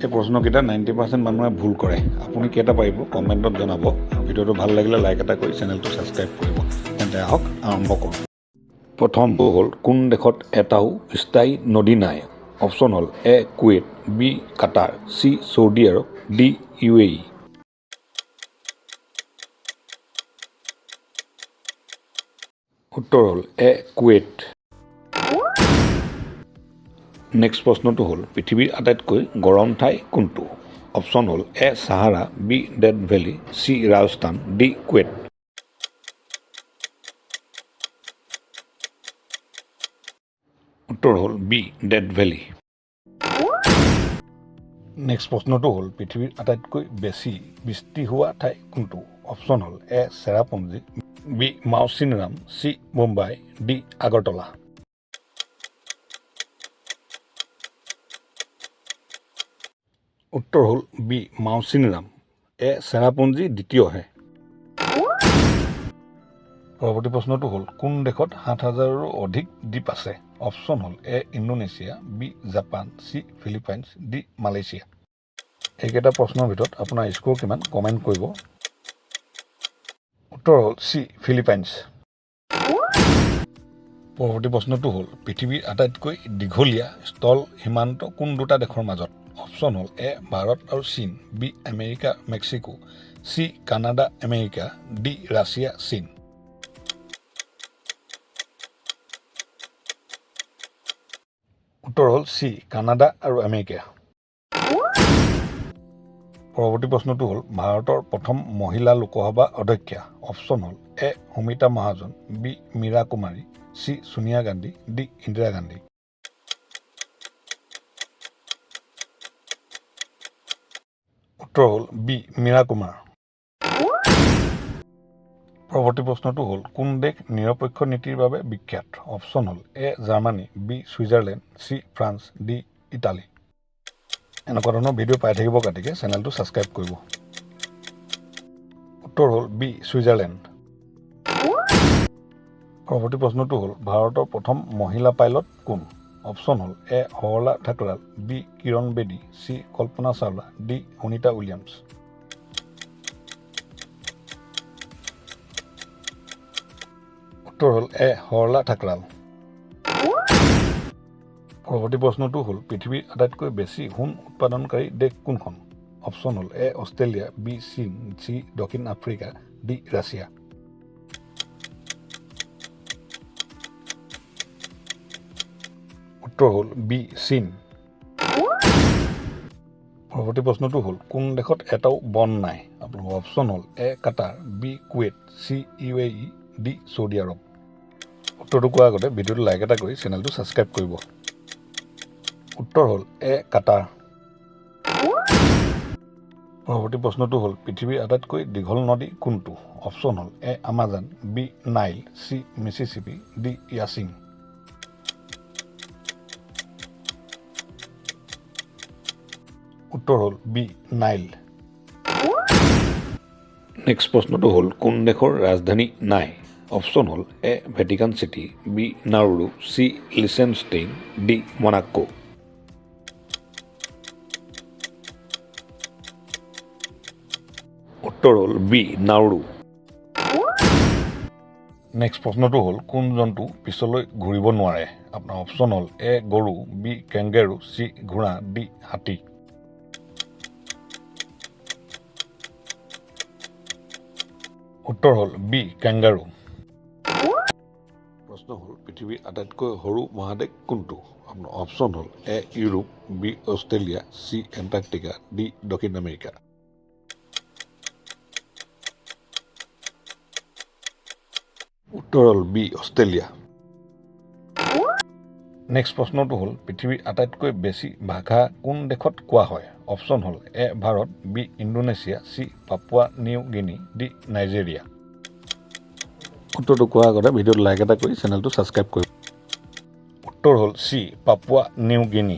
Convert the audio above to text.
এই প্ৰশ্নকেইটা 90% মানুহে ভুল কৰে। আপুনি কেইটা পাৰিব কমেণ্টত জনাব। ভিডিঅ'টো ভাল লাগিলে লাইক এটা কৰি চেনেলটো ছাবস্ক্ৰাইব কৰিব। তেন্তে আহক আৰম্ভ কৰোঁ। প্ৰথমটো হ'ল কোন দেশত এটাও স্থায়ী নদী নাই? অপশ্যন হ'ল এ কুৱেইট, বি কাটাৰ, চি ছৌদি আৰৱ, ডি UAE। উত্তৰ হ'ল এ কুৱেইট। নেক্সট প্ৰশ্নটো হ'ল পৃথিৱীৰ আটাইতকৈ গৰম ঠাই কোনটো? অপশ্যন হ'ল A Sahara, B Death Valley, C Rajasthan, D Kuwait. উত্তৰ হ'ল বি ডেথ ভেলী। নেক্সট প্ৰশ্নটো হ'ল পৃথিৱীৰ আটাইতকৈ বেছি বৃষ্টি হোৱা ঠাই কোনটো? অপশ্যন হ'ল A Cherrapunji, B Mawsynram, C Mumbai, D Agartala. উত্তৰ হ'ল বি মাউচিনৰাম। এ চেৰাপুঞ্জী দ্বিতীয়হে। পৰৱৰ্তী প্ৰশ্নটো হ'ল কোন দেশত ৭,০০০ৰো অধিক দ্বীপ আছে? অপশ্যন হ'ল A Indonesia, B Japan, C Philippines, D Malaysia. এইকেইটা প্ৰশ্নৰ ভিতৰত আপোনাৰ স্ক'ৰ কিমান কমেণ্ট কৰিব। উত্তৰ হ'ল চি ফিলিপাইনছ। পৰৱৰ্তী প্ৰশ্নটো হ'ল পৃথিৱীৰ আটাইতকৈ দীঘলীয়া স্থল সীমান্ত কোন দুটা দেশৰ মাজত? অপশ্যন হ'ল এ ভাৰত আৰু চীন, B America Mexico, C Canada America, D Russia চীন। উত্তৰ হ'ল চি কানাডা আৰু আমেৰিকা। পৰৱৰ্তী প্ৰশ্নটো হ'ল ভাৰতৰ প্ৰথম মহিলা লোকসভা অধ্যক্ষা। অপশ্যন হ'ল এ সুমিতা মহাজন, বি মীৰা কুমাৰী, চি ছোনিয়া গান্ধী, ডি ইন্দিৰা গান্ধী। উত্তৰ হ'ল বি মীৰা কুমাৰ। পৰৱৰ্তী প্ৰশ্নটো হ'ল কোন দেশ নিৰপেক্ষ নীতিৰ বাবে বিখ্যাত? অপশ্যন হ'ল A Germany, B Switzerland, C France, D Italy. এনেকুৱা ধৰণৰ ভিডিঅ' পাই থাকিব গতিকে চেনেলটো ছাবস্ক্ৰাইব কৰিব। উত্তৰ হ'ল বি ছুইজাৰলেণ্ড। পৰৱৰ্তী প্ৰশ্নটো হ'ল ভাৰতৰ প্ৰথম মহিলা পাইলট কোন? অপশ্যন হ'ল এ সৰলা ঠাকুৰাল, বি কিৰণ বেদী, C Kalpana Chawla, D Sunita Williams. উত্তৰ হ'ল এ সৰলা ঠাকুৰাল। পৰৱৰ্তী প্ৰশ্নটো হ'ল পৃথিৱীৰ আটাইতকৈ বেছি সোণ উৎপাদনকাৰী দেশ কোনখন? অপশ্যন হ'ল এ অষ্ট্ৰেলিয়া, বি চীন, চি দক্ষিণ আফ্ৰিকা, ডি ৰাছিয়া। উত্তৰ হ'ল বি চীন। পৰৱৰ্তী প্ৰশ্নটো হ'ল কোন দেশত এটাও বন নাই? আপোনালোকৰ অপশ্যন হ'ল A Qatar, B Kuwait, C UAE, D Saudi Arabia. উত্তৰটো কোৱাৰ আগতে ভিডিঅ'টো লাইক এটা কৰি চেনেলটো ছাবস্ক্ৰাইব কৰিব। উত্তৰ হ'ল এ কাটাৰ। পৰৱৰ্তী প্ৰশ্নটো হ'ল পৃথিৱীৰ আটাইতকৈ দীঘল নদী কোনটো? অপশ্যন হ'ল A Amazon, B Nile, C Mississippi, D ইয়াছিং। উত্তৰ হ'ল বি নাইল। নেক্সট প্ৰশ্নটো হ'ল কোন দেশৰ ৰাজধানী নাই? অপশ্যন হ'ল A Vatican City, B Nauru, C Liechtenstein, D Monaco. উত্তৰ হ'ল বি নাউৰু। নেক্সট প্ৰশ্নটো হ'ল কোন জন্তু পিছলৈ ঘূৰিব নোৱাৰে? আপোনাৰ অপশ্যন হ'ল এ গৰু, বি কেংগেৰু, চি ঘোঁৰা, ডি হাতী। উত্তৰ হ'ল বি কেংগাৰু। প্ৰশ্ন হ'ল পৃথিৱীৰ আটাইতকৈ সৰু মহাদেশ কোনটো? আপোনাৰ অপশ্যন হ'ল A Europe, B Australia, C Antarctica, D দক্ষিণ আমেৰিকা। উত্তৰ হ'ল বি অষ্ট্ৰেলিয়া। নেক্সট প্ৰশ্নটো হ'ল পৃথিৱীৰ আটাইতকৈ বেছি ভাষা কোন দেশত কোৱা হয়? অপশ্যন হ'ল A Bharat, B Indonesia, C Papua New Guinea, D Nigeria. উত্তৰটো কোৱাৰ আগতে ভিডিঅ'টো লাইক এটা কৰি চেনেলটো ছাবস্ক্ৰাইব কৰিব। উত্তৰ হ'ল চি পাপুৱা নিউ গিনি।